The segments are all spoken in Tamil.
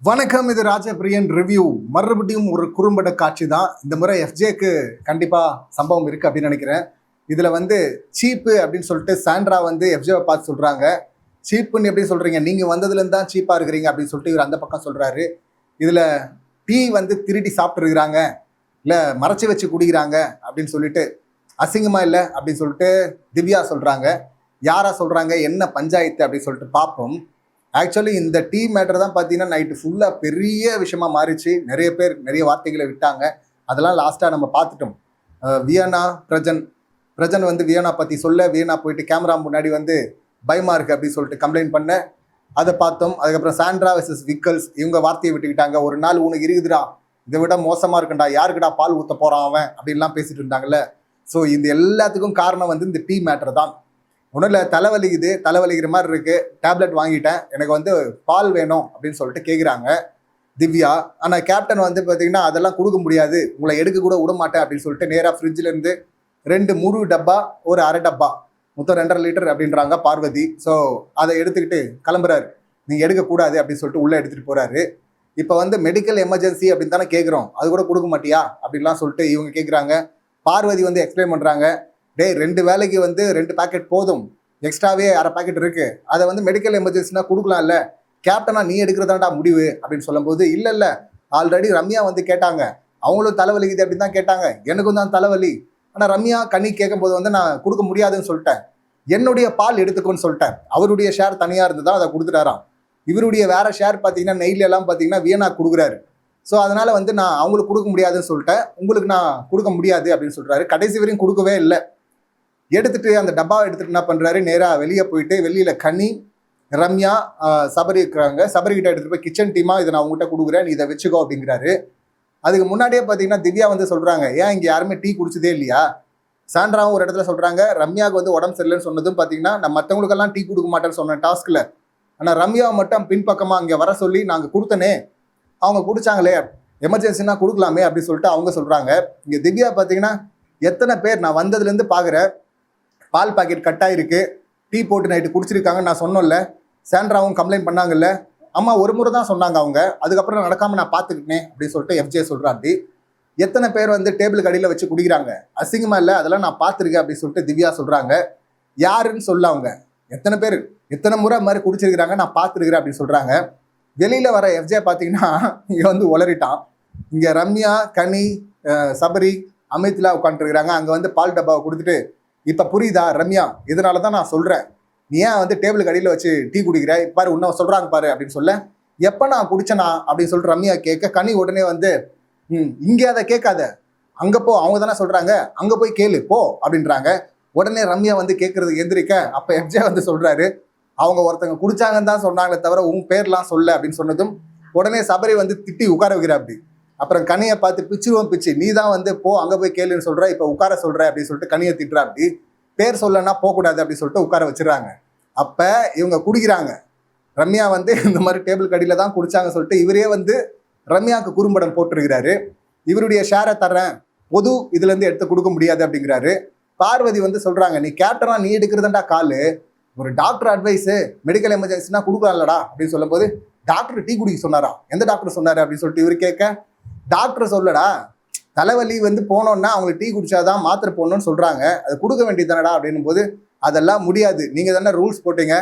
வணக்கம், இது ராஜபிரியன் ரிவ்யூ. மறுபடியும் ஒரு குறும்பட காட்சி தான். இந்த முறை எஃப்ஜேக்கு கண்டிப்பாக சம்பவம் இருக்குது அப்படின்னு நினைக்கிறேன். இதில் சீப்பு அப்படின்னு சொல்லிட்டு சாண்ட்ரா எஃப்ஜேவை பார்த்து சொல்கிறாங்க. சீப்புன்னு எப்படி சொல்கிறீங்க, நீங்கள் வந்ததுலேருந்து தான் சீப்பாக இருக்கிறீங்க அப்படின்னு சொல்லிட்டு இவர் அந்த பக்கம் சொல்கிறாரு. இதில் டீ திருடி சாப்பிட்ருக்குறாங்க, இல்லை மறைச்சி வச்சு குடிக்கிறாங்க அப்படின்னு சொல்லிட்டு அசிங்கமாக இல்லை அப்படின்னு சொல்லிட்டு திவ்யா சொல்கிறாங்க. யாரா சொல்கிறாங்க, என்ன பஞ்சாயத்து அப்படின்னு சொல்லிட்டு பார்ப்போம். ஆக்சுவலி இந்த டீ மேட்டர் தான் பார்த்தீங்கன்னா நைட்டு ஃபுல்லாக பெரிய விஷயமா மாறிச்சு. நிறைய பேர் நிறைய வார்த்தைகளை விட்டாங்க. அதெல்லாம் லாஸ்ட்டாக நம்ம பார்த்துட்டோம். வியனா பிரஜன் வியனா பற்றி சொல்ல, வியனா போயிட்டு கேமரா முன்னாடி பயமா இருக்குது அப்படின்னு சொல்லிட்டு கம்ப்ளைண்ட் பண்ண, அதை பார்த்தோம். அதுக்கப்புறம் சாண்ட்ரா வெர்சஸ் விக்கல்ஸ் இவங்க வார்த்தையை விட்டுக்கிட்டாங்க. ஒரு நாள் உனக்கு இருக்குதுடா, இதை விட மோசமாக இருக்குண்டா, யாருக்குடா பால் ஊற்ற போகிறான் அவன் அப்படின்லாம் பேசிட்டு இருந்தாங்கல்ல. ஸோ இந்த எல்லாத்துக்கும் காரணம் இந்த டீ மேட்டர் தான். ஒன்றும் இல்லை, தலைவலிக்கிற மாதிரி இருக்குது, டேப்லெட் வாங்கிட்டேன், எனக்கு பால் வேணும் அப்படின்னு சொல்லிட்டு கேட்குறாங்க திவ்யா. ஆனால் கேப்டன் பார்த்தீங்கன்னா அதெல்லாம் கொடுக்க முடியாது, உங்களை எடுக்க கூட விட மாட்டேன் அப்படின்னு சொல்லிட்டு நேராக ஃப்ரிட்ஜிலேருந்து 2 முழு டப்பா, ஒரு அரை டப்பா, மொத்தம் 2.5 லிட்டர் அப்படின்றாங்க பார்வதி. ஸோ அதை எடுத்துக்கிட்டு கிளம்புறாரு. நீங்கள் எடுக்கக்கூடாது அப்படின்னு சொல்லிட்டு உள்ளே எடுத்துகிட்டு போகிறாரு. இப்போ மெடிக்கல் எமர்ஜென்சி அப்படின்னு தானே கேட்குறோம், அது கூட கொடுக்க மாட்டியா அப்படின்லாம் சொல்லிட்டு இவங்க கேட்குறாங்க. பார்வதி எக்ஸ்பிளைன் பண்ணுறாங்க. டே, 2 வேலைக்கு 2 பேக்கெட் போதும், எக்ஸ்ட்ராவே அரை பேக்கெட் இருக்குது, அதை மெடிக்கல் எமர்ஜென்சினா கொடுக்கலாம்ல, கேப்டனா நீ எடுக்கிறதாண்டா முடிவு அப்படின்னு சொல்லும்போது, இல்லை ஆல்ரெடி ரம்யா கேட்டாங்க, அவங்களும் தலைவலிக்குது அப்படின்னு தான் கேட்டாங்க, எனக்கும் தான் தலைவலி. ஆனால் ரம்யா கனி கேட்கும் போது நான் கொடுக்க முடியாதுன்னு சொல்லிட்டேன், என்னுடைய பால் எடுத்துக்கோன்னு சொல்லிட்டேன். அவருடைய ஷேர் தனியாக இருந்து தான் அதை கொடுத்துட்டாராம். இவருடைய வேற ஷேர் பார்த்தீங்கன்னா நெய்ல எல்லாம் பார்த்தீங்கன்னா வியனா கொடுக்குறாரு. ஸோ அதனால நான் அவங்களுக்கு கொடுக்க முடியாதுன்னு சொல்லிட்டேன், உங்களுக்கு நான் கொடுக்க முடியாது அப்படின்னு சொல்றாரு. கடைசி வரையும் கொடுக்கவே இல்லை. எடுத்துட்டு அந்த டப்பாவை எடுத்துட்டு என்ன பண்றாரு, நேராக வெளியே போயிட்டு வெளியில கனி, ரம்யா, சபரி இருக்கிறாங்க. சபரிக்கிட்ட எடுத்துட்டு போய் கிச்சன் டீமா இதை நான் உங்ககிட்ட கொடுக்குறேன், நீ இதை வச்சுக்கோ அப்படிங்கிறாரு. அதுக்கு முன்னாடியே பார்த்தீங்கன்னா திவ்யா சொல்றாங்க, ஏன் இங்கே யாருமே டீ குடிச்சதே இல்லையா. சாண்ட்ராவும் ஒரு இடத்துல சொல்றாங்க, ரம்யாவுக்கு உடம்பு சரியில்லைன்னு சொன்னதும் பார்த்தீங்கன்னா நான் மற்றவங்களுக்கெல்லாம் டீ கொடுக்க மாட்டேன்னு சொன்னேன் டாஸ்க்ல, ஆனால் ரம்யாவை மட்டும் பின்பக்கமாக அங்கே வர சொல்லி நாங்கள் கொடுத்தனே, அவங்க குடிச்சாங்களே, எமர்ஜென்சினா கொடுக்கலாமே அப்படின்னு சொல்லிட்டு அவங்க சொல்றாங்க. இங்கே திவ்யா பார்த்தீங்கன்னா எத்தனை பேர் நான் வந்ததுலேருந்து பார்க்குறேன், பால் பாக்கெட் கட்டாயிருக்கு, டீ போட்டு நைட்டு குடிச்சிருக்காங்க, நான் சொன்னோம்ல, சாண்ட்ராவும் கம்ப்ளைண்ட் பண்ணாங்கல்ல, அம்மா ஒரு முறை தான் சொன்னாங்க அவங்க, அதுக்கப்புறம் நடக்காமல் நான் பார்த்துக்கிட்டேன் அப்படின்னு சொல்லிட்டு எஃப்ஜே சொல்கிறாப்படி. எத்தனை பேர் டேபிளுக்கு அடியில் வச்சு குடிக்கிறாங்க, அசிங்கமாக இல்லை, அதெல்லாம் நான் பார்த்துருக்கேன் அப்படின்னு சொல்லிட்டு திவ்யா சொல்கிறாங்க. யாருன்னு சொல்ல அவங்க, எத்தனை பேர் எத்தனை முறை மாதிரி குடிச்சிருக்கிறாங்க நான் பார்த்துருக்கிறேன் அப்படின்னு சொல்கிறாங்க. வெளியில் வர எஃப்ஜே பார்த்தீங்கன்னா இங்கே உளறிட்டான். இங்கே ரம்யா, கனி, சபரி, அமித்லாம் உட்காந்துருக்குறாங்க. அங்கே பால் டப்பாவை கொடுத்துட்டு, இப்போ புரியுதா ரம்யா, இதனால தான் நான் சொல்கிறேன், நீ ஏன் டேபிளுக்கு அடியில் வச்சு டீ குடிக்கிற, பாரு உன்ன சொல்கிறாங்க பாரு அப்படின்னு சொல்ல, எப்போ நான் குடிச்சேனா அப்படின்னு சொல்லிட்டு ரம்யா கேட்க, கனி உடனே இங்கே அதை கேட்காத, அங்கே போ, அவங்க தானே சொல்கிறாங்க, அங்கே போய் கேளு போ அப்படின்றாங்க. உடனே ரம்யா கேட்கறதுக்கு எந்திரிக்க, அப்போ எஃப்ஜே சொல்கிறாரு, அவங்க ஒருத்தங்க குடிச்சாங்கன்னு தான் சொன்னாங்களே தவிர உன் பேர்லாம் சொல்ல அப்படின்னு சொன்னதும் உடனே சபரி திட்டி உட்கார வைக்கிற. அப்படி அப்புறம் கனியை பார்த்து பிச்சுருவோம் பிச்சு, நீ தான் போ அங்கே போய் கேளுன்னு சொல்கிற, இப்போ உட்கார சொல்கிற அப்படின்னு சொல்லிட்டு கனியை திட்டுறா. அப்படி பேர் சொல்லனா போகக்கூடாது அப்படின்னு சொல்லிட்டு உட்கார வச்சிடறாங்க. அப்போ இவங்க குடிக்கிறாங்க. ரம்யா இந்த மாதிரி டேபிள் கடியில் தான் குடிச்சாங்க சொல்லிட்டு இவரே ரம்யாவுக்கு குறும்படம் போட்டிருக்கிறாரு. இவருடைய ஷேரை தர்றேன், பொது இதுலேருந்து எடுத்து கொடுக்க முடியாது அப்படிங்கிறாரு. பார்வதி சொல்கிறாங்க, நீ கேப்டனா நீ எடுக்கிறதுண்டா காலு, ஒரு டாக்டர் அட்வைஸு, மெடிக்கல் எமர்ஜென்சினா கொடுக்கலாம்லடா அப்படின்னு சொல்லும்போது, டாக்டர் டீ குடிக்க சொன்னாரா, எந்த டாக்டர் சொன்னார் அப்படின்னு சொல்லிட்டு இவர் கேட்க, டாக்டர் சொல்லடா, தலைவலி போனோன்னா அவங்களுக்கு டீ குடிச்சாதான் மாத்திரை போடணும்னு சொல்கிறாங்க, அது கொடுக்க வேண்டியது தானடா அப்படின்னும் போது, அதெல்லாம் முடியாது, நீங்கள் தானே ரூல்ஸ் போட்டீங்க,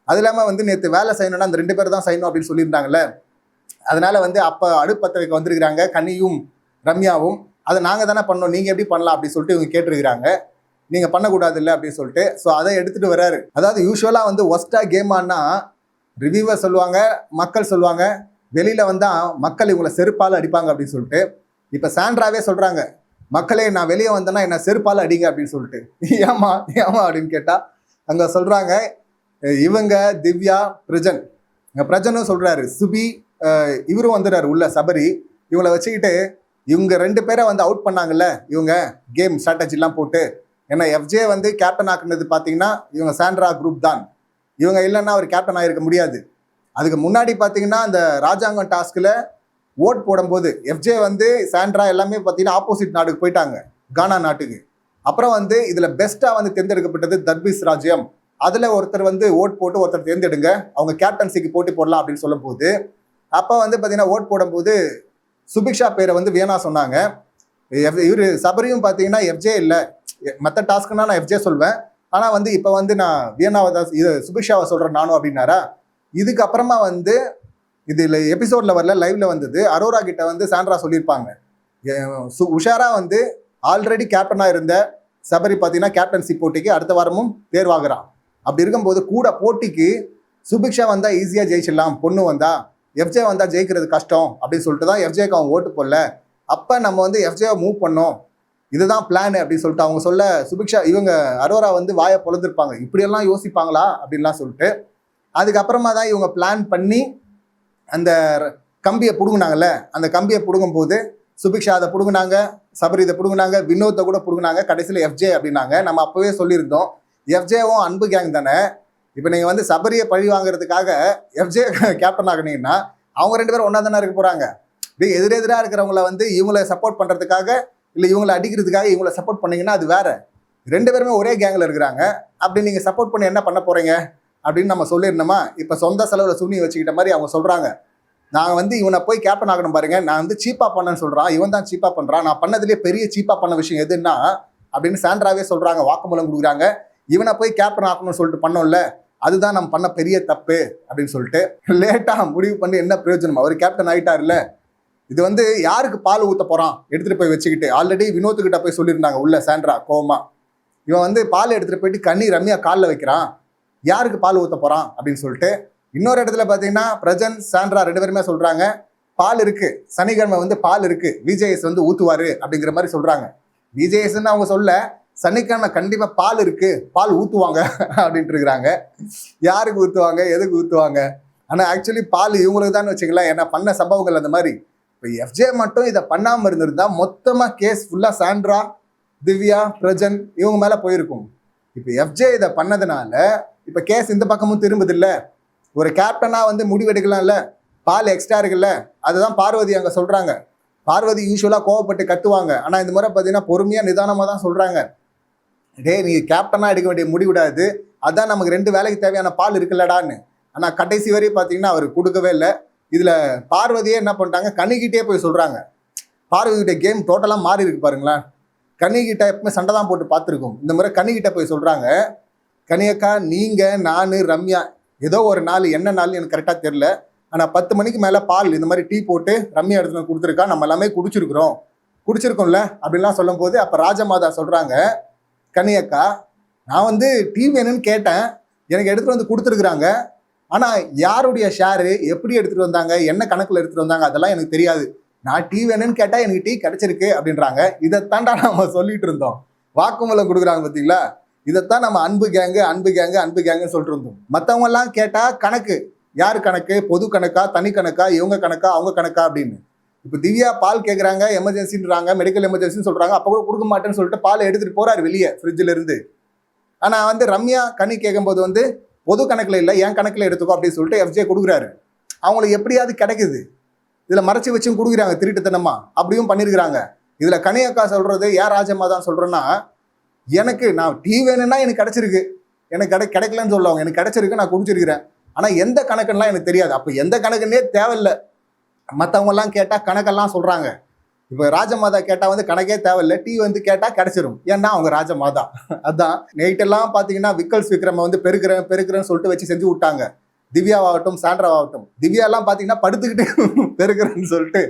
அது இல்லாமல் நேற்று வேலை செய்யணும்னா அந்த 2 பேர் தான் செய்யணும் அப்படின்னு சொல்லியிருந்தாங்கல்ல, அதனால் அப்போ அடுப்பத்திரைக்கு வந்திருக்கிறாங்க கனியும் ரம்யாவும், அதை நாங்கள் தானே பண்ணோம், நீங்கள் எப்படி பண்ணலாம் அப்படின்னு சொல்லிட்டு இவங்க கேட்டிருக்கிறாங்க, நீங்கள் பண்ணக்கூடாது இல்லை அப்படின்னு சொல்லிட்டு. ஸோ அதை எடுத்துகிட்டு வர்றாரு. அதாவது யூஸ்வலாக ஒஸ்ட்டாக கேம் ஆனா ரிவ்யூவர் சொல்லுவாங்க, மக்கள் சொல்லுவாங்க, வெளியில் வந்தால் மக்கள் இவங்களை செருப்பால் அடிப்பாங்க அப்படின்னு சொல்லிட்டு. இப்போ சாண்ட்ராவே சொல்கிறாங்க, மக்களே நான் வெளியே வந்தேன்னா என்ன செருப்பால் அடிங்க அப்படின்னு சொல்லிட்டு. ஏமா அப்படின்னு கேட்டால் அங்கே சொல்கிறாங்க, இவங்க திவ்யா, பிரஜனும் சொல்கிறாரு, சுபி, இவரும் வந்துடுறாரு உள்ள சபரி. இவங்களை வச்சுக்கிட்டு இவங்க 2 பேரை அவுட் பண்ணாங்கல்ல இவங்க கேம் ஸ்ட்ராட்டஜிலாம் போட்டு. ஏன்னா எஃப்ஜே கேப்டன் ஆக்குனது பார்த்தீங்கன்னா இவங்க சாண்ட்ரா குரூப் தான், இவங்க இல்லைன்னா அவர் கேப்டன் ஆகிருக்க முடியாது. அதுக்கு முன்னாடி பார்த்தீங்கன்னா அந்த ராஜாங்கம் டாஸ்கில் ஓட் போடும்போது எஃப்ஜே சாண்ட்ரா எல்லாமே பார்த்தீங்கன்னா ஆப்போசிட் நாட்டுக்கு போயிட்டாங்க, கானா நாட்டுக்கு. அப்புறம் இதில் பெஸ்ட்டாக தேர்ந்தெடுக்கப்பட்டது தர்பீஸ் ராஜ்யம். அதில் ஒருத்தர் ஓட் போட்டு ஒருத்தர் தேர்ந்தெடுங்க, அவங்க கேப்டன்சிக்கு போட்டி போடலாம் அப்படின்னு சொல்லும் போது அப்போ வந்து பார்த்தீங்கன்னா ஓட் போடும்போது சுபிக்ஷா பேரை வந்து வேணா சொன்னாங்க. இவர் சபரியும் பார்த்தீங்கன்னா எஃப்ஜே இல்லை, மற்ற டாஸ்க்குன்னா நான் எஃப்ஜே சொல்வேன், ஆனால் வந்து இப்போ வந்து நான் வியனாவை தான் இது சுபிக்ஷாவை சொல்கிறேன் நானும் அப்படின்னாரா. இதுக்கப்புறமா வந்து இதில் எபிசோடில் வரல, லைவ்ல வந்தது. அரோரா கிட்ட வந்து சாண்ட்ரா சொல்லியிருப்பாங்க, உஷாரா வந்து ஆல்ரெடி கேப்டனாக இருந்த சபரி பார்த்தீங்கன்னா கேப்டன்சி போட்டிக்கு அடுத்த வாரமும் தேர்வாகிறான். அப்படி இருக்கும்போது கூட போட்டிக்கு சுபிக்ஷா வந்தால் ஈஸியாக ஜெயிச்சிடலாம், பொண்ணு வந்தா எஃப்ஜே வந்தால் ஜெயிக்கிறது கஷ்டம் அப்படின்னு சொல்லிட்டு தான் எஃப்ஜேக்கு அவங்க ஓட்டு போடல. அப்போ நம்ம வந்து எஃப்ஜேவை மூவ் பண்ணோம், இதுதான் பிளான் அப்படின்னு சொல்லிட்டு அவங்க சொல்ல சுபிக்ஷா இவங்க அரோரா வந்து வாயை பொழந்திருப்பாங்க, இப்படியெல்லாம் யோசிப்பாங்களா அப்படின்லாம் சொல்லிட்டு. அதுக்கப்புறமா தான் இவங்க பிளான் பண்ணி அந்த கம்பியை பிடுங்கினாங்கல்ல, அந்த கம்பியை பிடுங்கும் போது சுபிக்ஷா அதை பிடுங்கினாங்க, சபரி இதை பிடுங்கினாங்க, வினோத்தை கூட பிடுங்கினாங்க, கடைசியில் எஃப்ஜே அப்படின்னாங்க. நம்ம அப்போவே சொல்லியிருந்தோம் எஃப்ஜேவும் அன்பு கேங் தானே. இப்போ நீங்கள் வந்து சபரியை பழி வாங்குறதுக்காக எஃப்ஜே கேப்டன் ஆகினீங்கன்னா அவங்க 2 பேரும் ஒன்றா தானே இருக்க போகிறாங்க. எதிரெதிராக இருக்கிறவங்கள வந்து இவங்களை சப்போர்ட் பண்ணுறதுக்காக இல்லை இவங்களை அடிக்கிறதுக்காக இவங்களை சப்போர்ட் பண்ணிங்கன்னா அது வேற. 2 பேருமே ஒரே கேங்கில் இருக்கிறாங்க, அப்படி நீங்கள் சப்போர்ட் பண்ணி என்ன பண்ண போகிறீங்க அப்படின்னு நம்ம சொல்லியிருந்தோமா. இப்போ சொந்த செலவில் சூனியை வச்சுக்கிட்ட மாதிரி அவங்க சொல்கிறாங்க, நான் வந்து இவனை போய் கேப்டன் ஆகணும் பாருங்க, நான் வந்து சீப்பாக பண்ணேன்னு சொல்கிறான், இவன் தான் சீப்பாக பண்ணுறான், நான் பண்ணதுலேயே பெரிய சீப்பாக பண்ண விஷயம் எதுன்னா அப்படின்னு சாண்ட்ராவே சொல்கிறாங்க, வாக்குமூலம் கொடுக்குறாங்க. இவனை போய் கேப்டன் ஆகணும்னு சொல்லிட்டு பண்ணோம்ல, அதுதான் நம்ம பண்ண பெரிய தப்பு அப்படின்னு சொல்லிட்டு லேட்டாக முடிவு பண்ணி என்ன பிரயோஜனம், அவர் கேப்டன் ஆகிட்டார்ல. இது வந்து யாருக்கு பால் ஊற்ற போகிறான் எடுத்துகிட்டு போய் வச்சுக்கிட்டு, ஆல்ரெடி வினோத்துக்கிட்ட போய் சொல்லியிருந்தாங்க உள்ள சாண்ட்ரா கோவமா, இவன் வந்து பால் எடுத்துகிட்டு போயிட்டு கண்ணி ரம்யா காலில் வைக்கிறான், யாருக்கு பால் ஊற்ற போகிறான் அப்படின்னு சொல்லிட்டு. இன்னொரு இடத்துல பார்த்தீங்கன்னா பிரஜன் சாண்ட்ரா 2 பேருமே சொல்கிறாங்க பால் இருக்குது, சனிக்கிழமை வந்து பால் இருக்குது, விஜேஎஸ் வந்து ஊற்றுவார் அப்படிங்கிற மாதிரி சொல்கிறாங்க. விஜேஎஸ்ன்னு அவங்க சொல்ல, சனிக்கிழமை கண்டிப்பாக பால் இருக்குது, பால் ஊற்றுவாங்க அப்படின்ட்டு இருக்கிறாங்க. யாருக்கு ஊற்றுவாங்க, எதுக்கு ஊற்றுவாங்க? ஆனால் ஆக்சுவலி பால் இவங்களுக்கு தான் வச்சுக்கலாம், ஏன்னா பண்ண சம்பவங்கள் அந்த மாதிரி. இப்போ எஃப்ஜே மட்டும் இதை பண்ணாமல் இருந்திருந்தா மொத்தமாக கேஸ் ஃபுல்லாக சாண்ட்ரா, திவ்யா, பிரஜன் இவங்க மேலே போயிருக்கும். இப்போ எஃப்ஜே இதை பண்ணதுனால இப்போ கேஸ் இந்த பக்கமும் திரும்புதில்ல. ஒரு கேப்டனாக வந்து முடிவெடுக்கலாம்ல, பால் எக்ஸ்ட்ரா இருக்குல்ல, அதுதான் பார்வதி அங்கே சொல்கிறாங்க. பார்வதி யூஸ்வலாக கோவப்பட்டு கத்துவாங்க, ஆனால் இந்த முறை பார்த்தீங்கன்னா பொறுமையாக நிதானமாக தான் சொல்கிறாங்க, டே நீ கேப்டனாக எடுக்க வேண்டிய முடிவிடாது, அதான் நமக்கு 2 வேலைக்கு தேவையான பால் இருக்குல்லடான்னு. ஆனால் கடைசி வரையும் பார்த்தீங்கன்னா அவர் கொடுக்கவே இல்லை. இதில் பார்வதியே என்ன பண்ணிட்டாங்க, கனிக்கிட்டே போய் சொல்கிறாங்க. பார்வதிக்கிட்ட கேம் டோட்டலாக மாறி இருக்கு பாருங்களேன். கனிக்கிட்ட எப்பவுமே சண்டை தான் போட்டு பார்த்துருக்கோம், இந்த முறை கனிக்கிட்ட போய் சொல்கிறாங்க, கனியக்கா நீங்கள் நான் ரம்யா ஏதோ ஒரு நாள், என்ன நாள் எனக்கு கரெக்டாக தெரில, ஆனால் 10 மணிக்கு மேலே பால் இந்த மாதிரி டீ போட்டு ரம்யா எடுத்துன்னு கொடுத்துருக்கா, நம்ம எல்லாமே குடிச்சிருக்கோம்ல அப்படின்லாம் சொல்லும் போது அப்போ ராஜமாதா சொல்கிறாங்க, கனியக்கா நான் வந்து டீ வேணும்னு கேட்டேன், எனக்கு எடுத்துகிட்டு வந்து கொடுத்துருக்குறாங்க, ஆனால் யாருடைய ஷேரு எப்படி எடுத்துகிட்டு வந்தாங்க, என்ன கணக்கில் எடுத்துகிட்டு வந்தாங்க அதெல்லாம் எனக்கு தெரியாது, நான் டீ வேணும்னு கேட்டால் எனக்கு டீ கிடச்சிருக்கு அப்படின்றாங்க. இதைத்தாண்டா நம்ம சொல்லிட்டு இருந்தோம், வாக்குமூலம் கொடுக்குறாங்க பார்த்தீங்களா, இதைத்தான் நம்ம அன்பு கேங்குன்னு சொல்லிட்டு இருந்தோம். மற்றவங்கெல்லாம் கேட்டால் கணக்கு, யார் கணக்கு, பொது கணக்கா, தனி கணக்கா, இவங்க கணக்கா, அவங்க கணக்கா அப்படின்னு. இப்போ திவ்யா பால் கேட்குறாங்க, எமர்ஜென்சின்றாங்க, மெடிக்கல் எமர்ஜென்சின்னு சொல்கிறாங்க, அப்போ கூட கொடுக்க மாட்டேன்னு சொல்லிட்டு பால் எடுத்துகிட்டு போகிறாரு வெளியே ஃப்ரிட்ஜில் இருந்து. ஆனால் வந்து ரம்யா கனி கேட்கும்போது வந்து பொது கணக்கில் இல்லை, என் கணக்கில் எடுத்துக்கோ அப்படின்னு சொல்லிட்டு எஃப்ஜே கொடுக்குறாரு. அவங்களுக்கு எப்படியாவது கிடைக்குது, இதில் மறைச்சி வச்சும் கொடுக்குறாங்க திருட்டுத்தனமா, அப்படியும் பண்ணியிருக்கிறாங்க. இதில் கனி அக்கா சொல்கிறது ஏன் ராஜம்மா தான் சொல்கிறேன்னா, எனக்கு நான் டீ வேணும்னா எனக்கு கிடச்சிருக்கு, எனக்கு கிடைக்கலன்னு சொல்லுவாங்க, எனக்கு கிடச்சிருக்கு, நான் குடிச்சிருக்கிறேன், ஆனால் எந்த கணக்குன்னா எனக்கு தெரியாது. அப்போ எந்த கணக்குன்னே தேவையில்லை, மற்றவங்கெல்லாம் கேட்டால் கணக்கெல்லாம் சொல்கிறாங்க. இப்போ ராஜமாதா கேட்டால் வந்து கணக்கே தேவையில்லை, டீ வந்து கேட்டால் கிடச்சிரும், ஏன்னா அவங்க ராஜமாதா. அதான் நைட்டெல்லாம் பார்த்தீங்கன்னா விக்கல்ஸ் விக்ரம வந்து பெருக்கிறேன்னு சொல்லிட்டு வச்சு செஞ்சு விட்டாங்க. திவ்யாவாகட்டும் சாண்ட்ராவாகட்டும், திவ்யாலாம் பார்த்தீங்கன்னா படுத்துக்கிட்டு பெருக்கிறேன்னு சொல்லிட்டு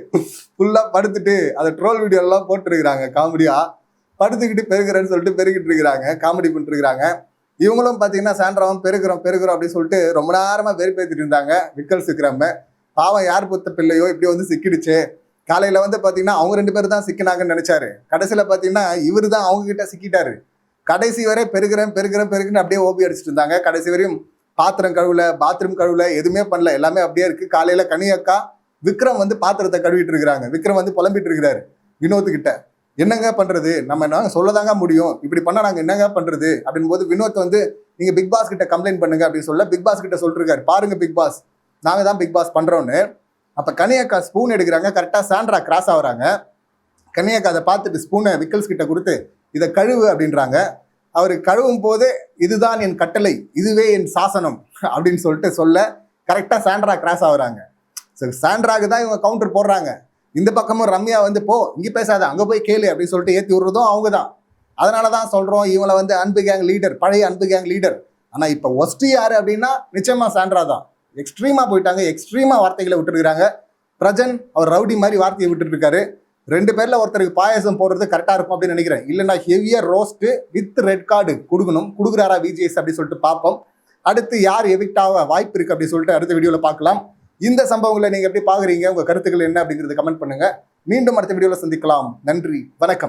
ஃபுல்லாக படுத்துட்டு அதை ட்ரோல் வீடியோலாம் போட்டுருக்குறாங்க காமெடியாக, படுத்துக்கிட்டு பெருக்கிறேன்னு சொல்லிட்டு பெருக்கிட்டு இருக்கிறாங்க, காமெடி பண்ணிட்டுருக்குறாங்க. இவங்களும் பார்த்தீங்கன்னா சாண்ட்ராவும் பெருக்கிறோம் அப்படின்னு சொல்லிட்டு ரொம்ப நேரமாக வெறுப்பேற்றிட்டு இருந்தாங்க. விக்கல்ஸ் விக்ரம பாவம் யார் புத்த பிள்ளையோ இப்படி வந்து சிக்கிடுச்சு. காலையில் வந்து பார்த்தீங்கன்னா அவங்க 2 பேர் தான் சிக்கினாங்கன்னு நினைச்சாரு, கடைசியில் பார்த்தீங்கன்னா இவர் தான் அவங்க கிட்ட சிக்கிட்டாரு. கடைசி வரை பெருக்கிறேன் அப்படியே ஓபி அடிச்சுட்டு இருந்தாங்க. கடைசி வரையும் பாத்திரம் கழுவுல, பாத்ரூம் கழுவுல, எதுவுமே பண்ணல, எல்லாமே அப்படியே இருக்கு. காலையில் கனி அக்கா விக்ரம் வந்து பாத்திரத்தை கழுவிட்டு இருக்கிறாங்க. விக்ரம் வந்து புலம்பிட்டு இருக்கிறாரு வினோத்துக்கிட்ட, என்னங்க பண்றது, நம்ம நாங்கள் சொல்லதாங்க முடியும், இப்படி பண்ண நாங்கள் என்னங்க பண்றது அப்படின் போது வினோத் வந்து நீங்க பிக் பாஸ் கிட்ட கம்ப்ளைண்ட் பண்ணுங்க அப்படின்னு சொல்ல பிக் பாஸ் கிட்ட சொல்லிருக்காரு, பாருங்க பிக் பாஸ் நாங்கள் தான் பிக் பாஸ் பண்றோன்னு. அப்போ கனியக்கா ஸ்பூன் எடுக்கிறாங்க, கரெக்டாக சாண்ட்ரா கிராஸ் ஆகுறாங்க. கனியக்கா அதை பார்த்துட்டு ஸ்பூனை விக்கல்ஸ் கிட்ட கொடுத்து இதை கழுவு அப்படின்றாங்க. அவர் கழுவும் போது இதுதான் என் கட்டளை, இதுவே என் சாசனம் அப்படின்னு சொல்லிட்டு சொல்ல கரெக்டாக சாண்ட்ரா கிராஸ் ஆகுறாங்க. சாண்ட்ராக்கு தான் இவங்க கவுண்டர் போடுறாங்க. இந்த பக்கமும் ரம்யா வந்து போ இங்கே பேசாத அங்கே போய் கேளு அப்படின்னு சொல்லிட்டு ஏற்றி விடுறதும் அவங்க தான். அதனால தான் சொல்கிறோம் இவங்களை வந்து அன்பு கேங் லீடர், பழைய அன்பு கேங் லீடர். ஆனால் இப்போ ஒஸ்ட் யார் அப்படின்னா நிச்சயமா சாண்ட்ரா தான். எக்ஸ்ட்ரீமாக போயிட்டாங்க, எக்ஸ்ட்ரீமாக வார்த்தைகளை விட்டுருக்காங்க. பிரஜன் அவர் ரவுடி மாதிரி வார்த்தையை விட்டுட்டு இருக்காரு. 2 பேர்ல ஒருத்தருக்கு பாயசம் போடுறது கரெக்டாக இருக்கும் அப்படின்னு நினைக்கிறேன். இல்லைன்னா heavier roast with red card கொடுக்கணும். கொடுக்குறாரா விஜிஎஸ் அப்படின்னு சொல்லிட்டு பார்ப்போம். அடுத்து யார் எவிக்ட் ஆக வாய்ப்பு இருக்குது அப்படின்னு சொல்லிட்டு அடுத்த வீடியோவில் பார்க்கலாம். இந்த சம்பவங்களை நீங்கள் எப்படி பார்க்குறீங்க, உங்கள் கருத்துக்கள் என்ன அப்படிங்கிறது கமெண்ட் பண்ணுங்கள். மீண்டும் அடுத்த வீடியோவில் சந்திக்கலாம். நன்றி, வணக்கம்.